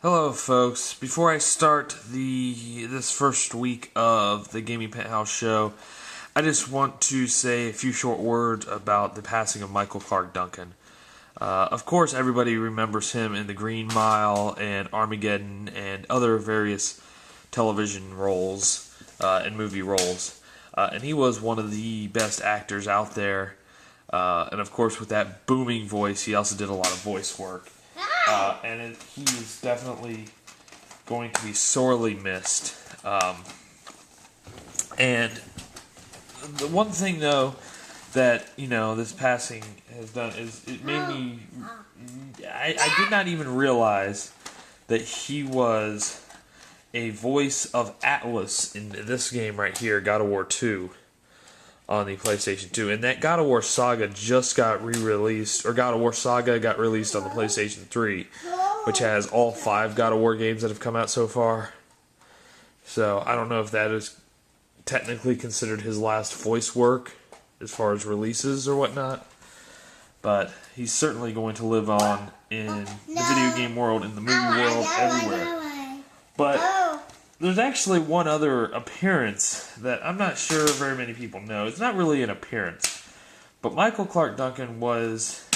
Hello folks, before I start this first week of the Gaming Penthouse Show, I just want to say a few short words about the passing of Michael Clarke Duncan. Of course, everybody remembers him in The Green Mile and Armageddon and other various television roles and movie roles. And he was one of the best actors out there. And of course, with that booming voice, he also did a lot of voice work. And he is definitely going to be sorely missed. And the one thing, though, that, this passing has done is it made me... I did not even realize that he was a voice of Atlas in this game right here, God of War 2, on the PlayStation 2. And that God of War Saga just got re-released, or God of War Saga got released on the PlayStation 3, which has all 5 God of War games that have come out so far. So, I don't know if that is technically considered his last voice work, as far as releases or whatnot. But he's certainly going to live on in the video game world, in the movie world, everywhere. But there's actually one other appearance that I'm not sure very many people know. It's not really an appearance. But Michael Clarke Duncan was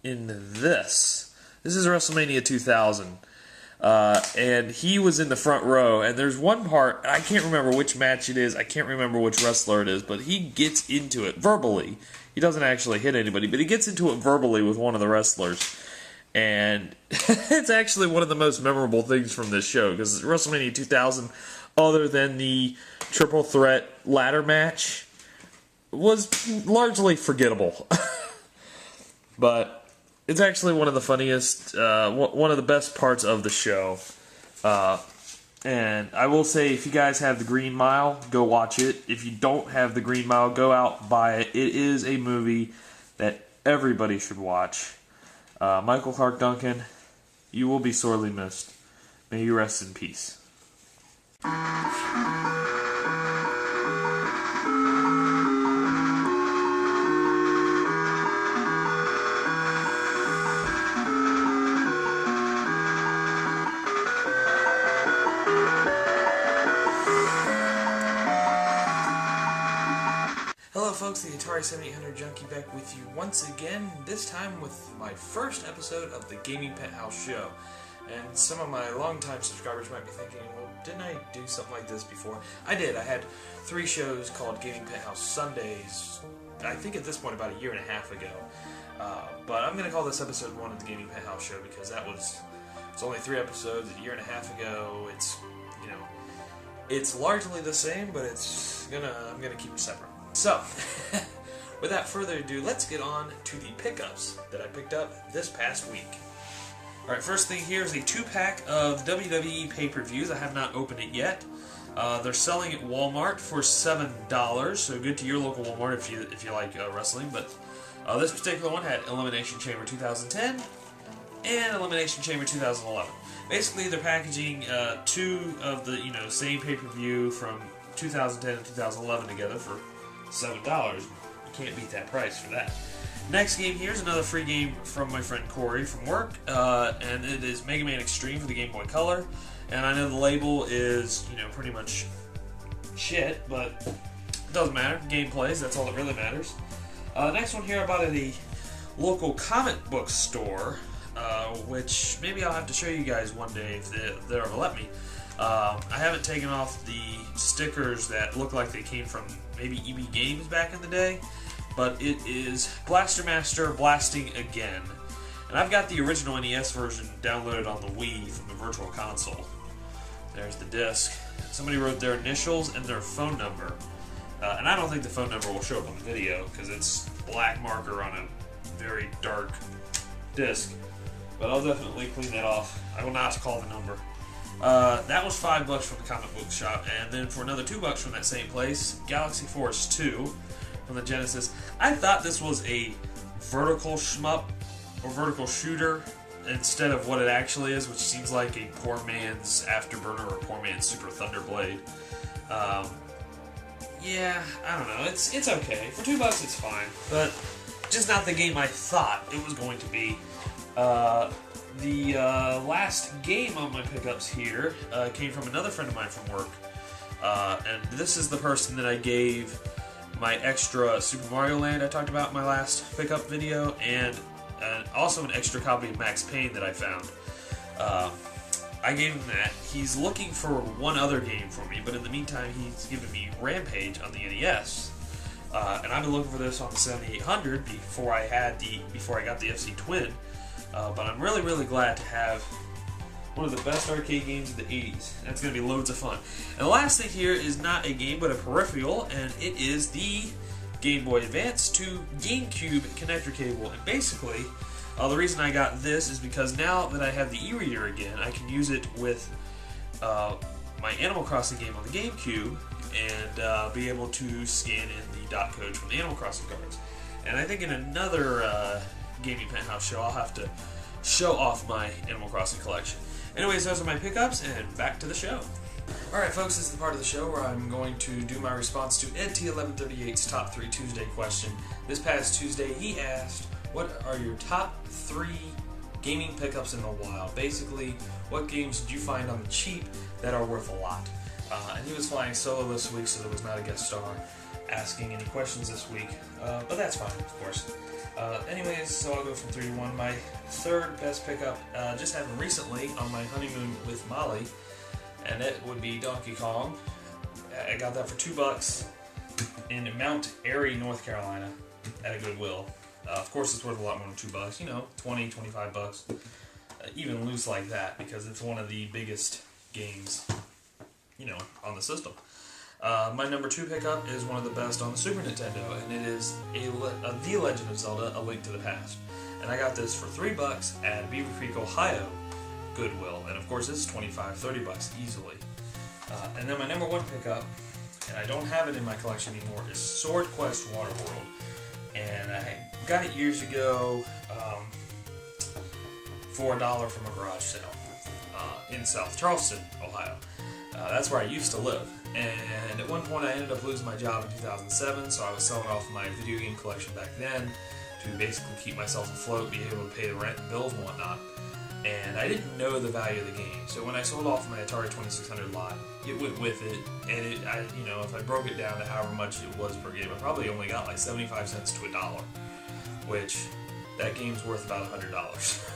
in this. This is WrestleMania 2000. And he was in the front row. And there's one part, I can't remember which match it is. I can't remember which wrestler it is. But he gets into it verbally. He doesn't actually hit anybody. But he gets into it verbally with one of the wrestlers. And it's actually one of the most memorable things from this show, because WrestleMania 2000, other than the triple threat ladder match, was largely forgettable. But it's actually one of the funniest, one of the best parts of the show. And I will say, if you guys have The Green Mile, go watch it. If you don't have The Green Mile, go out, buy it. It is a movie that everybody should watch. Michael Clarke Duncan, you will be sorely missed. May you rest in peace. Hello folks, the Atari 7800 Junkie back with you once again, this time with my first episode of the Gaming Penthouse Show. And some of my longtime subscribers might be thinking, well, didn't I do something like this before? I did. I had 3 shows called Gaming Penthouse Sundays, I think at this point about 1.5 years ago. But I'm going to call this episode 1 of the Gaming Penthouse Show because it's only 3 episodes 1.5 years ago. It's, it's largely the same, but I'm going to keep it separate. So, without further ado, let's get on to the pickups that I picked up this past week. Alright, first thing here is a 2-pack of WWE pay-per-views. I have not opened it yet. They're selling at Walmart for $7, so good to your local Walmart if you like wrestling. But this particular one had Elimination Chamber 2010 and Elimination Chamber 2011. Basically, they're packaging 2 of the same pay-per-view from 2010 and 2011 together for $7. You can't beat that price for that. Next game here is another free game from my friend Corey from work, and it is Mega Man Extreme for the Game Boy Color. And I know the label is, pretty much shit, but it doesn't matter. Game plays, that's all that really matters. Next one here I bought at a local comic book store, which maybe I'll have to show you guys one day if they'll ever let me. I haven't taken off the stickers that look like they came from maybe EB Games back in the day, but it is Blaster Master Blasting Again. And I've got the original NES version downloaded on the Wii from the Virtual Console. There's the disc. Somebody wrote their initials and their phone number. And I don't think the phone number will show up on the video because it's black marker on a very dark disc. But I'll definitely clean that off. I will not call the number. That was $5 from the comic book shop, and then for another $2 from that same place, Galaxy Force 2 from the Genesis. I thought this was a vertical shmup or vertical shooter instead of what it actually is, which seems like a poor man's Afterburner or poor man's Super Thunderblade. Yeah, I don't know. It's okay. For $2, it's fine, but just not the game I thought it was going to be. the last game on my pickups here came from another friend of mine from work. And this is the person that I gave my extra Super Mario Land I talked about in my last pickup video, and also an extra copy of Max Payne that I found. I gave him that. He's looking for one other game for me, but in the meantime he's given me Rampage on the NES. And I've been looking for this on the 7800 before I got the FC Twin. But I'm really glad to have one of the best arcade games of the 80s. That's going to be loads of fun. And the last thing here is not a game, but a peripheral, and it is the Game Boy Advance to GameCube connector cable. And basically, the reason I got this is because now that I have the e-reader again, I can use it with my Animal Crossing game on the GameCube and be able to scan in the dot codes from the Animal Crossing cards. And I think in another Gaming Penthouse show, I'll have to show off my Animal Crossing collection. Anyways, those are my pickups, and back to the show. Alright folks, this is the part of the show where I'm going to do my response to EdT1138's Top 3 Tuesday question. This past Tuesday, he asked, what are your top 3 gaming pickups in the wild? Basically, what games did you find on the cheap that are worth a lot? And he was flying solo this week, so there was not a guest star asking any questions this week, but that's fine, of course. Anyways, so I'll go from 3 to 1. My third best pickup just happened recently on my honeymoon with Molly, and it would be Donkey Kong. I got that for $2 in Mount Airy, North Carolina, at a Goodwill. Of course, it's worth a lot more than $2. You know, 20, 25 bucks, even loose like that, because it's one of the biggest games, you know, on the system. My number 2 pickup is one of the best on the Super Nintendo, and it is The Legend of Zelda, A Link to the Past. And I got this for $3 at Beaver Creek, Ohio Goodwill, and of course it's 25, 30 bucks easily. And then my number 1 pickup, and I don't have it in my collection anymore, is Sword Quest Waterworld. And I got it years ago for $1 from a garage sale in South Charleston, Ohio. That's where I used to live. And at one point I ended up losing my job in 2007, so I was selling off my video game collection back then to basically keep myself afloat, be able to pay the rent and bills and whatnot. And I didn't know the value of the game, so when I sold off my Atari 2600 lot, it went with it, and you know, if I broke it down to however much it was per game, I probably only got like 75 cents to $1, which that game's worth about $100.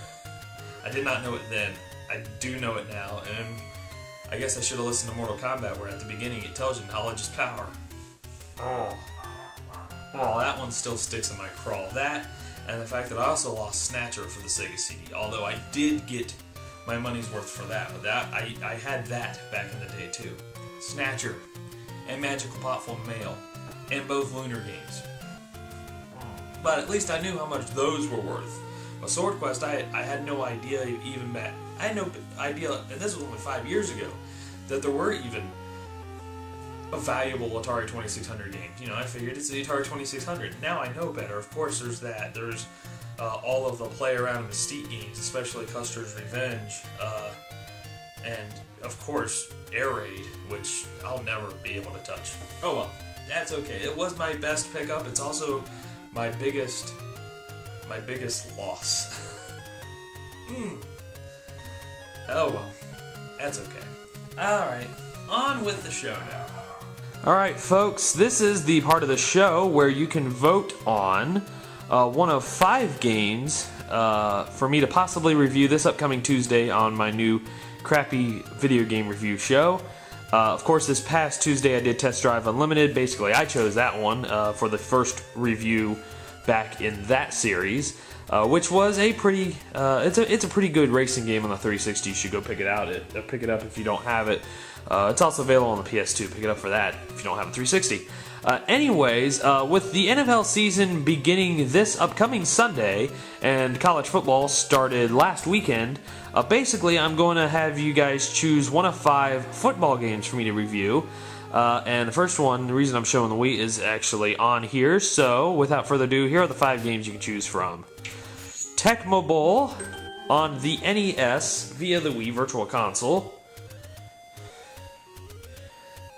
I did not know it then. I do know it now, and I guess I should have listened to Mortal Kombat, where at the beginning it tells you knowledge is power. Oh, that one still sticks in my craw. That, and the fact that I also lost Snatcher for the Sega CD, although I did get my money's worth for that. But that I had that back in the day too. Snatcher and Magical Potful Mail, and both Lunar games. But at least I knew how much those were worth. But Sword Quest, I had no idea even back. I had no idea, and this was only 5 years ago, that there were even a valuable Atari 2600 games. You know, I figured it's the Atari 2600. Now I know better. Of course, there's that. There's all of the play around and Mystique games, especially Custer's Revenge, and of course Air Raid, which I'll never be able to touch. Oh well, that's okay. It was my best pickup. It's also my biggest loss. Oh well, that's okay. Alright, on with the show now. Alright folks, this is the part of the show where you can vote on one of 5 games for me to possibly review this upcoming Tuesday on my new crappy video game review show. Of course, this past Tuesday I did Test Drive Unlimited. Basically, I chose that one for the first review back in that series, which was a pretty it's a pretty good racing game on the 360. You should go pick it out. Pick it up if you don't have it. It's also available on the PS2. Pick it up for that if you don't have a 360. Anyways, with the NFL season beginning this upcoming Sunday and college football started last weekend, basically I'm going to have you guys choose one of 5 football games for me to review. And the first one, the reason I'm showing the Wii, is actually on here. So, without further ado, here are the 5 games you can choose from. Tecmo Bowl on the NES via the Wii Virtual Console.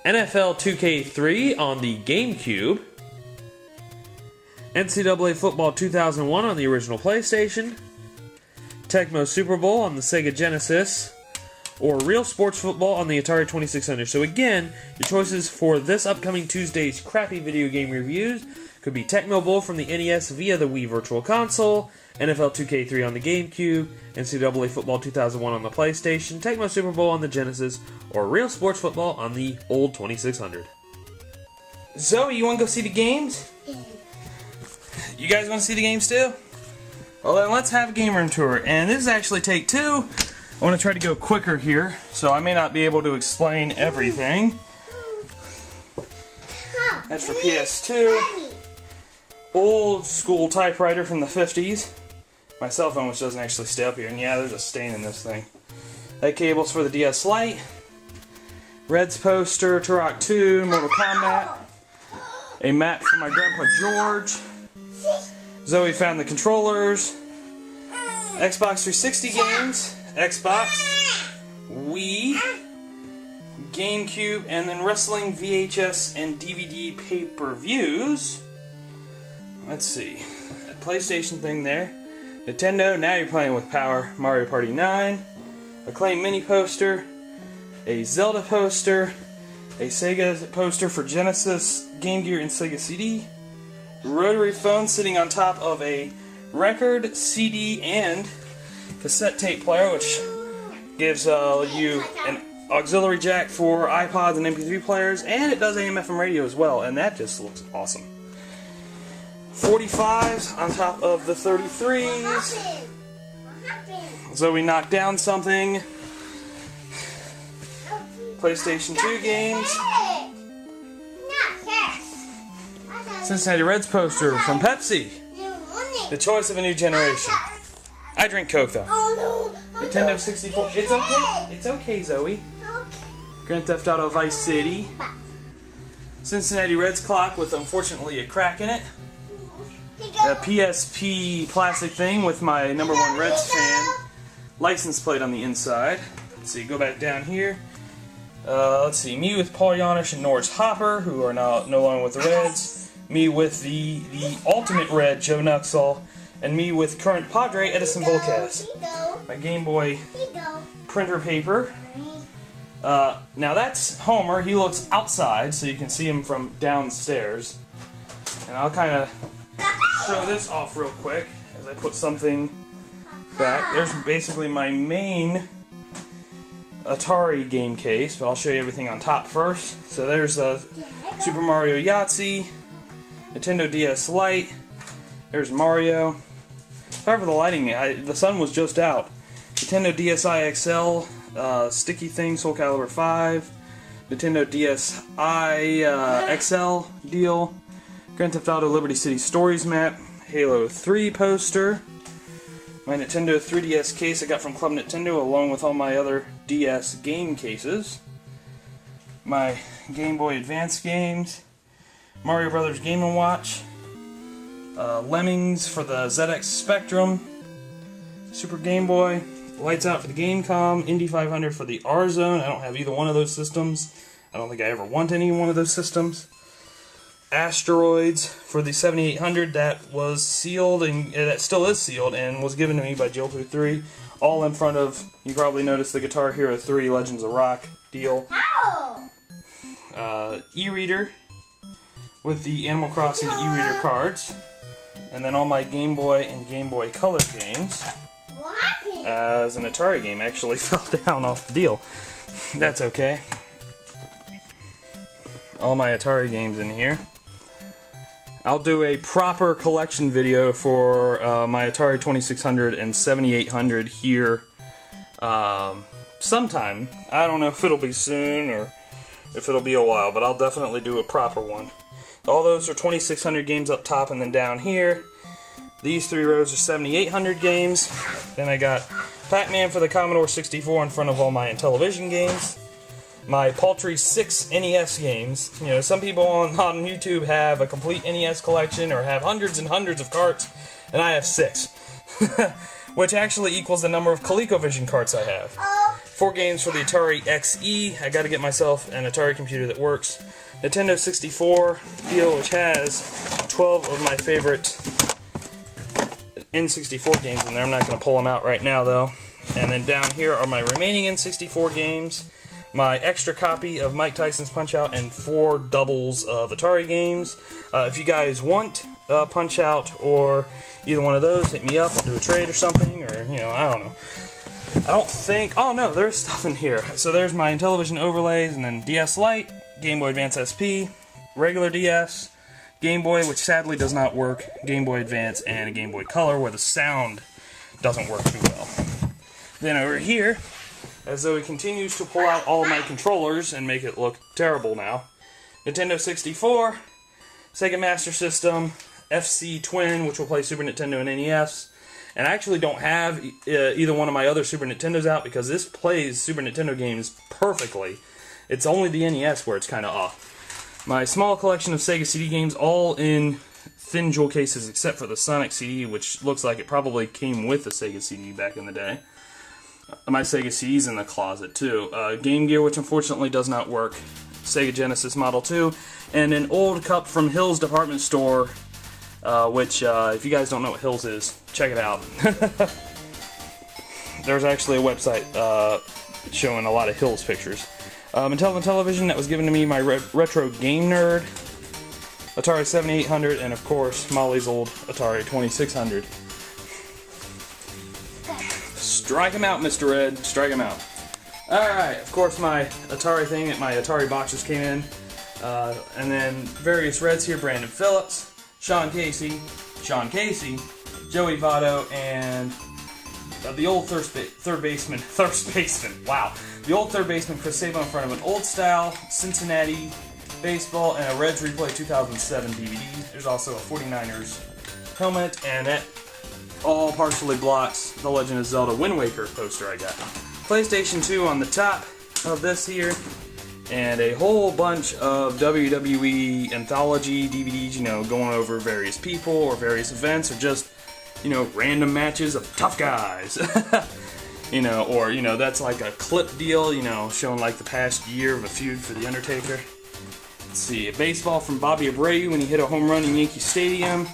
NFL 2K3 on the GameCube. NCAA Football 2001 on the original PlayStation. Tecmo Super Bowl on the Sega Genesis, or RealSports Football on the Atari 2600. So again, your choices for this upcoming Tuesday's crappy video game reviews could be Tecmo Bowl from the NES via the Wii Virtual Console, NFL 2K3 on the GameCube, NCAA Football 2001 on the PlayStation, Tecmo Super Bowl on the Genesis, or RealSports Football on the old 2600. Zoe, you want to go see the games? You guys want to see the games too? Well then, let's have a game room tour. And this is actually take 2. I want to try to go quicker here, so I may not be able to explain everything. That's for PS2. Old school typewriter from the 50s. My cell phone, which doesn't actually stay up here. And yeah, there's a stain in this thing. That cable's for the DS Lite. Red's poster, Turok 2, Mortal Kombat. A map from my Grandpa George. Zoe found the controllers. Xbox 360 games. Xbox. Wii. GameCube. And then wrestling VHS and DVD pay-per-views. Let's see. That PlayStation thing there. Nintendo, now you're playing with power. Mario Party 9. Acclaim mini poster. A Zelda poster. A Sega poster for Genesis, Game Gear, and Sega CD. Rotary phone sitting on top of a record, CD, and cassette tape player, which gives you an auxiliary jack for iPods and MP3 players, and it does AM/FM radio as well, and that just looks awesome. 45s on top of the 33s. So we knocked down something. PlayStation 2 games. Cincinnati Reds poster from Pepsi. The choice of a new generation. I drink Coke though. Nintendo 64. It's okay. It's okay, Zoe. Grand Theft Auto Vice City. Cincinnati Reds clock with unfortunately a crack in it. A PSP plastic thing with my #1 Reds fan license plate on the inside. Let's see, go back down here. Let's see, me with Paul Janisch and Norris Hopper, who are now no longer with the Reds. Me with the ultimate Red, Joe Nuxall. And me with current Padre, Edison Volquez. My Game Boy printer paper. Now that's Homer. He looks outside, so you can see him from downstairs. And I'll kind of show this off real quick as I put something back. There's basically my main Atari game case, but I'll show you everything on top first. So there's Super Mario Yahtzee, Nintendo DS Lite, there's Mario. Sorry for the lighting, the sun was just out. Nintendo DSi XL, sticky thing, Soul Calibur 5, Nintendo DSi XL deal, Grand Theft Auto Liberty City Stories map, Halo 3 poster, my Nintendo 3DS case I got from Club Nintendo along with all my other DS game cases, my Game Boy Advance games, Mario Brothers Game & Watch, Lemmings for the ZX Spectrum, Super Game Boy, Lights Out for the Gamecom, Indy 500 for the R-Zone. I don't have either one of those systems. I don't think I ever want any one of those systems. Asteroids for the 7800 that was sealed, and that still is sealed, and was given to me by Jill23. All in front of, you probably noticed the Guitar Hero 3 Legends of Rock deal. E-reader with the Animal Crossing e-reader cards. And then all my Game Boy and Game Boy Color games. As an Atari game actually fell down off the deal. That's okay. All my Atari games in here. I'll do a proper collection video for my Atari 2600 and 7800 here sometime. I don't know if it'll be soon or if it'll be a while, but I'll definitely do a proper one. All those are 2600 games up top, and then down here, these 3 rows are 7800 games. Then I got Pac-Man for the Commodore 64 in front of all my Intellivision games. My paltry 6 NES games. You know, some people on YouTube have a complete NES collection or have hundreds and hundreds of carts, and I have 6. Which actually equals the number of ColecoVision carts I have. 4 games for the Atari XE. I gotta get myself an Atari computer that works. Nintendo 64 deal, which has 12 of my favorite N64 games in there. I'm not going to pull them out right now, though. And then down here are my remaining N64 games, my extra copy of Mike Tyson's Punch-Out, and 4 doubles of Atari games. If you guys want Punch-Out or either one of those, hit me up. I'll do a trade or something, or, you know, I don't know. I don't think... Oh, no, there's stuff in here. So there's my Intellivision overlays, and then DS Lite, Game Boy Advance SP, regular DS, Game Boy, which sadly does not work, Game Boy Advance, and a Game Boy Color, where the sound doesn't work too well. Then over here, as though he continues to pull out all of my controllers and make it look terrible now, Nintendo 64, Sega Master System, FC Twin, which will play Super Nintendo and NES, and I actually don't have either one of my other Super Nintendos out because this plays Super Nintendo games perfectly. It's only the NES where it's kind of off. My small collection of Sega CD games, all in thin jewel cases except for the Sonic CD, which looks like it probably came with the Sega CD back in the day. My Sega CD's in the closet, too. Game Gear, which unfortunately does not work. Sega Genesis Model 2. And an old cup from Hills Department Store, which, if you guys don't know what Hills is, check it out. There's actually a website showing a lot of Hills pictures. Intellivision television that was given to me, my Retro Game Nerd, Atari 7800, and of course, Molly's old Atari 2600. Strike him out, Mr. Red. Strike him out. Alright, of course my Atari thing, my Atari boxes came in. And then various Reds here, Brandon Phillips, Sean Casey, Joey Votto, and the old third baseman, wow. The old third baseman, Chris Sabo, in front of an old-style Cincinnati baseball and a Reds Replay 2007 DVD. There's also a 49ers helmet, and that all partially blocks the Legend of Zelda Wind Waker poster I got. PlayStation 2 on the top of this here, and a whole bunch of WWE anthology DVDs, you know, going over various people or various events, or just, you know, random matches of tough guys. You know, or, you know, that's like a clip deal, you know, showing like the past year of a feud for The Undertaker. Let's see, a baseball from Bobby Abreu when he hit a home run in Yankee Stadium.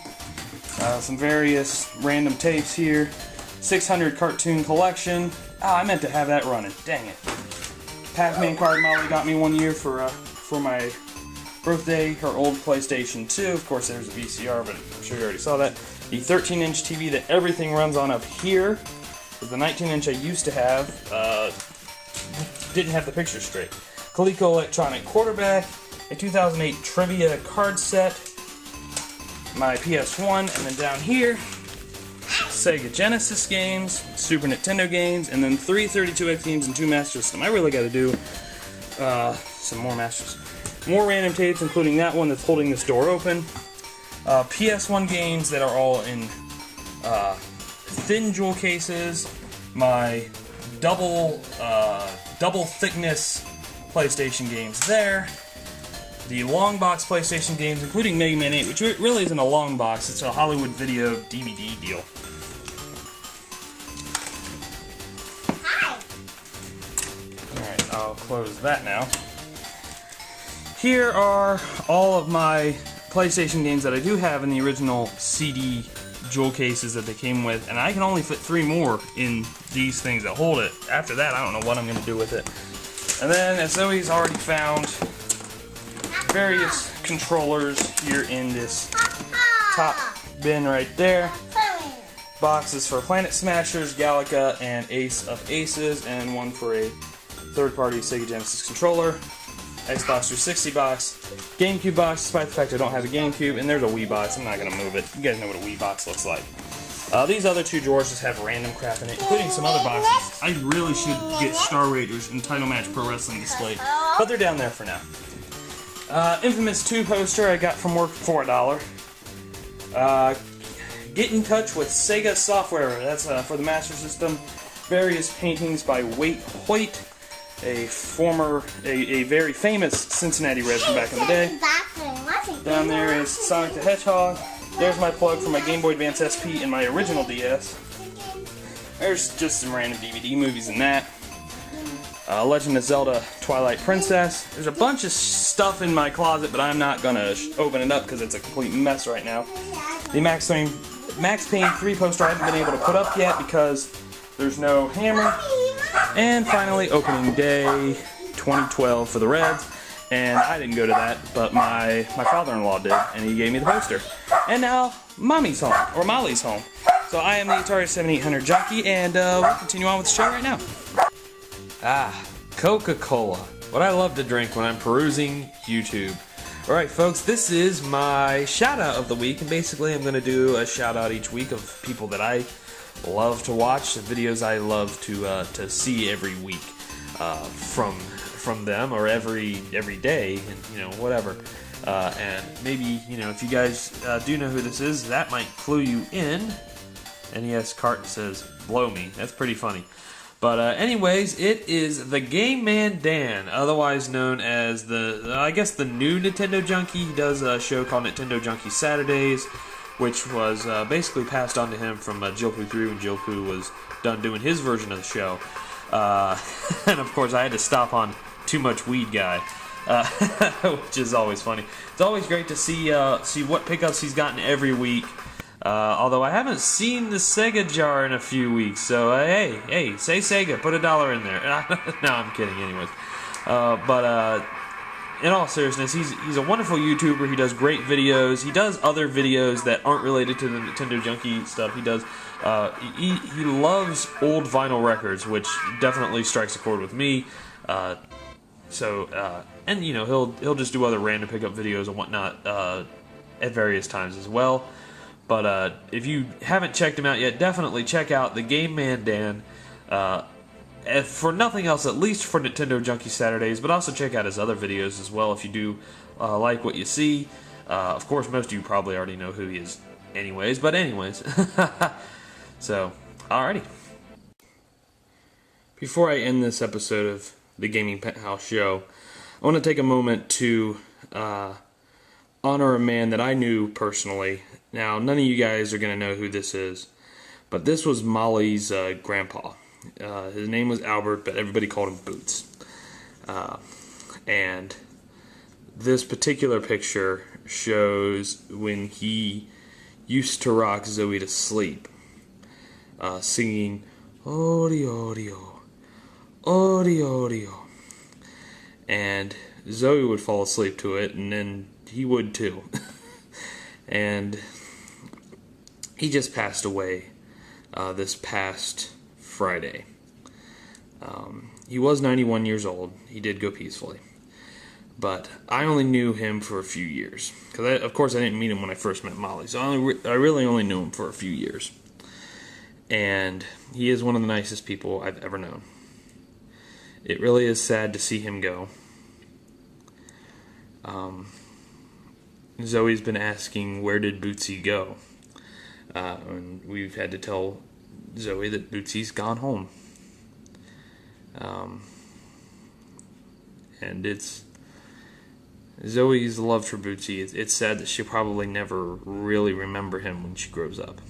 Some various random tapes here. 600 cartoon collection. Ah, I meant to have that running. Dang it. Pac-Man card Molly got me one year for my birthday. Her old PlayStation 2. Of course, there's a VCR, but I'm sure you already saw that. The 13-inch TV that everything runs on up here. The 19-inch I used to have didn't have the picture straight. Coleco Electronic Quarterback. A 2008 Trivia card set. My PS1, and then down here, Sega Genesis games, Super Nintendo games, and then 3 32X games and 2 Master System. I really got to do some more Masters. More random tapes, including that one that's holding this door open. PS1 games that are all in thin jewel cases. My double thickness PlayStation games there. The long box PlayStation games, including Mega Man 8, which really isn't a long box, it's a Hollywood Video DVD deal. Alright, I'll close that now. Here are all of my PlayStation games that I do have in the original CD jewel cases that they came with, and I can only fit 3 more in these things that hold it. After that, I don't know what I'm going to do with it. And then, as Zoe's already found, various controllers here in this top bin right there. Boxes for Planet Smashers, Galaga, and Ace of Aces, and one for a third-party Sega Genesis controller. Xbox 360 box, GameCube box, despite the fact I don't have a GameCube, and there's a Wii box. I'm not going to move it. You guys know what a Wii box looks like. These other 2 drawers just have random crap in it, including some other boxes. I really should get Star Raiders and Title Match Pro Wrestling displayed, but they're down there for now. Infamous 2 poster I got from work for $1. Get in touch with Sega Software. That's for the Master System. Various paintings by Wade Hoyt, a very famous Cincinnati Red from back in the day. Down there is Sonic the Hedgehog. There's my plug for my Game Boy Advance SP and my original DS. There's just some random DVD movies in that. Legend of Zelda Twilight Princess. There's a bunch of stuff in my closet, but I'm not going to open it up because it's a complete mess right now. The Max Payne 3 poster I haven't been able to put up yet because there's no hammer. And finally, opening day 2012 for the Reds. And I didn't go to that, but my father-in-law did, and he gave me the poster. And now, Mommy's home, or Molly's home. So I am the Atari 7800 Junkie, and we'll continue on with the show right now. Coca-Cola. What I love to drink when I'm perusing YouTube. Alright folks, this is my shout-out of the week, and basically I'm going to do a shout-out each week of people that I love to watch, the videos I love to see every week from them, or every day, and whatever. And maybe, if you guys do know who this is, that might clue you in. NES Cart says, blow me. That's pretty funny. But anyways, it is TheGameManDan, otherwise known as I guess the new Nintendo Junkie. He does a show called Nintendo Junkie Saturdays, which was basically passed on to him from Jilpoo 3 when Jilpoo was done doing his version of the show. And of course I had to stop on Too Much Weed Guy, which is always funny. It's always great to see what pickups he's gotten every week. Although I haven't seen the Sega jar in a few weeks, so hey, say Sega, put $1 in there. No, I'm kidding. Anyways, but in all seriousness, he's a wonderful YouTuber. He does great videos. He does other videos that aren't related to the Nintendo Junkie stuff. He does. He loves old vinyl records, which definitely strikes a chord with me. And he'll just do other random pickup videos and whatnot at various times as well. But if you haven't checked him out yet, definitely check out TheGameManDan. For nothing else, at least for Nintendo Junkie Saturdays, but also check out his other videos as well if you do like what you see. Of course, most of you probably already know who he is anyways, but anyways. So, alrighty. Before I end this episode of the Gaming Penthouse Show, I want to take a moment to honor a man that I knew personally. Now, none of you guys are going to know who this is, but this was Molly's grandpa. His name was Albert, but everybody called him Boots. And this particular picture shows when he used to rock Zoe to sleep, singing, "Odio, odio, odio." And Zoe would fall asleep to it, and then he would too. And he just passed away this past Friday. He was 91 years old. He did go peacefully. But I only knew him for a few years. Because, of course, I didn't meet him when I first met Molly. So I really only knew him for a few years. And he is one of the nicest people I've ever known. It really is sad to see him go. Zoe's been asking, where did Bootsy go? And we've had to tell Zoe that Bootsy's gone home. And it's Zoe's love for Bootsy. It's sad that she'll probably never really remember him when she grows up.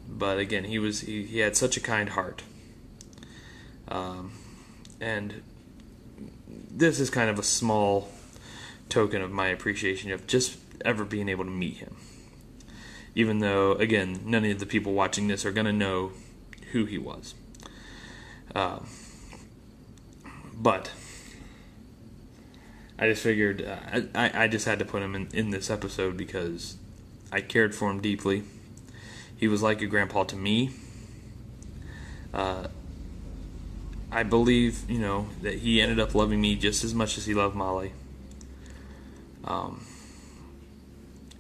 But again, he had such a kind heart. And this is kind of a small token of my appreciation of just ever being able to meet him. Even though, again, none of the people watching this are going to know who he was. But I just figured I just had to put him in this episode because I cared for him deeply. He was like a grandpa to me. I believe, that he ended up loving me just as much as he loved Molly.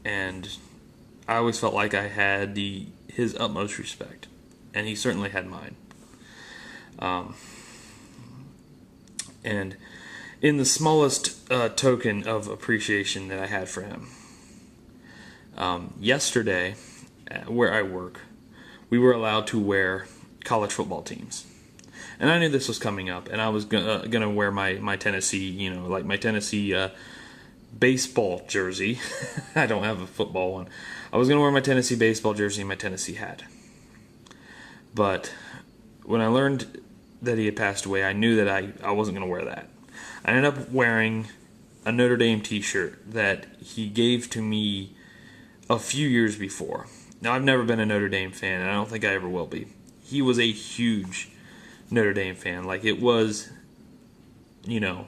And I always felt like I had his utmost respect, and he certainly had mine. And in the smallest token of appreciation that I had for him, yesterday, where I work, we were allowed to wear college football teams. And I knew this was coming up, and I was gonna wear my Tennessee, my Tennessee baseball jersey. I don't have a football one. I was gonna wear my Tennessee baseball jersey and my Tennessee hat. But when I learned that he had passed away, I knew that I wasn't gonna wear that. I ended up wearing a Notre Dame t-shirt that he gave to me a few years before. Now, I've never been a Notre Dame fan, and I don't think I ever will be. He was a huge Notre Dame fan. Like, it was, you know,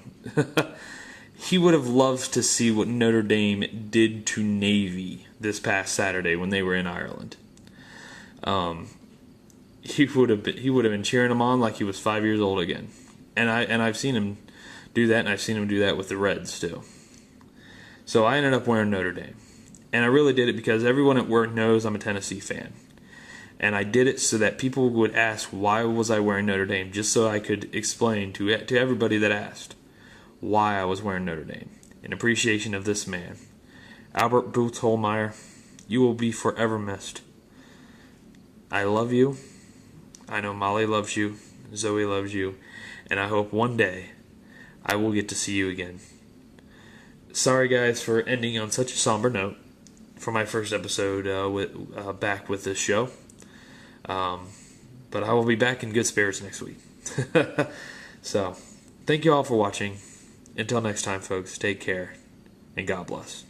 he would have loved to see what Notre Dame did to Navy this past Saturday when they were in Ireland. He would have been cheering them on like he was 5 years old again. And I've seen him do that, and I've seen him do that with the Reds too. So I ended up wearing Notre Dame. And I really did it because everyone at work knows I'm a Tennessee fan. And I did it so that people would ask why was I wearing Notre Dame, just so I could explain to everybody that asked why I was wearing Notre Dame, in appreciation of this man. Albert Boots Hohlmayer, you will be forever missed. I love you. I know Molly loves you. Zoe loves you. And I hope one day I will get to see you again. Sorry, guys, for ending on such a somber note for my first episode back with this show. But I will be back in good spirits next week. So, thank you all for watching. Until next time, folks, take care, and God bless.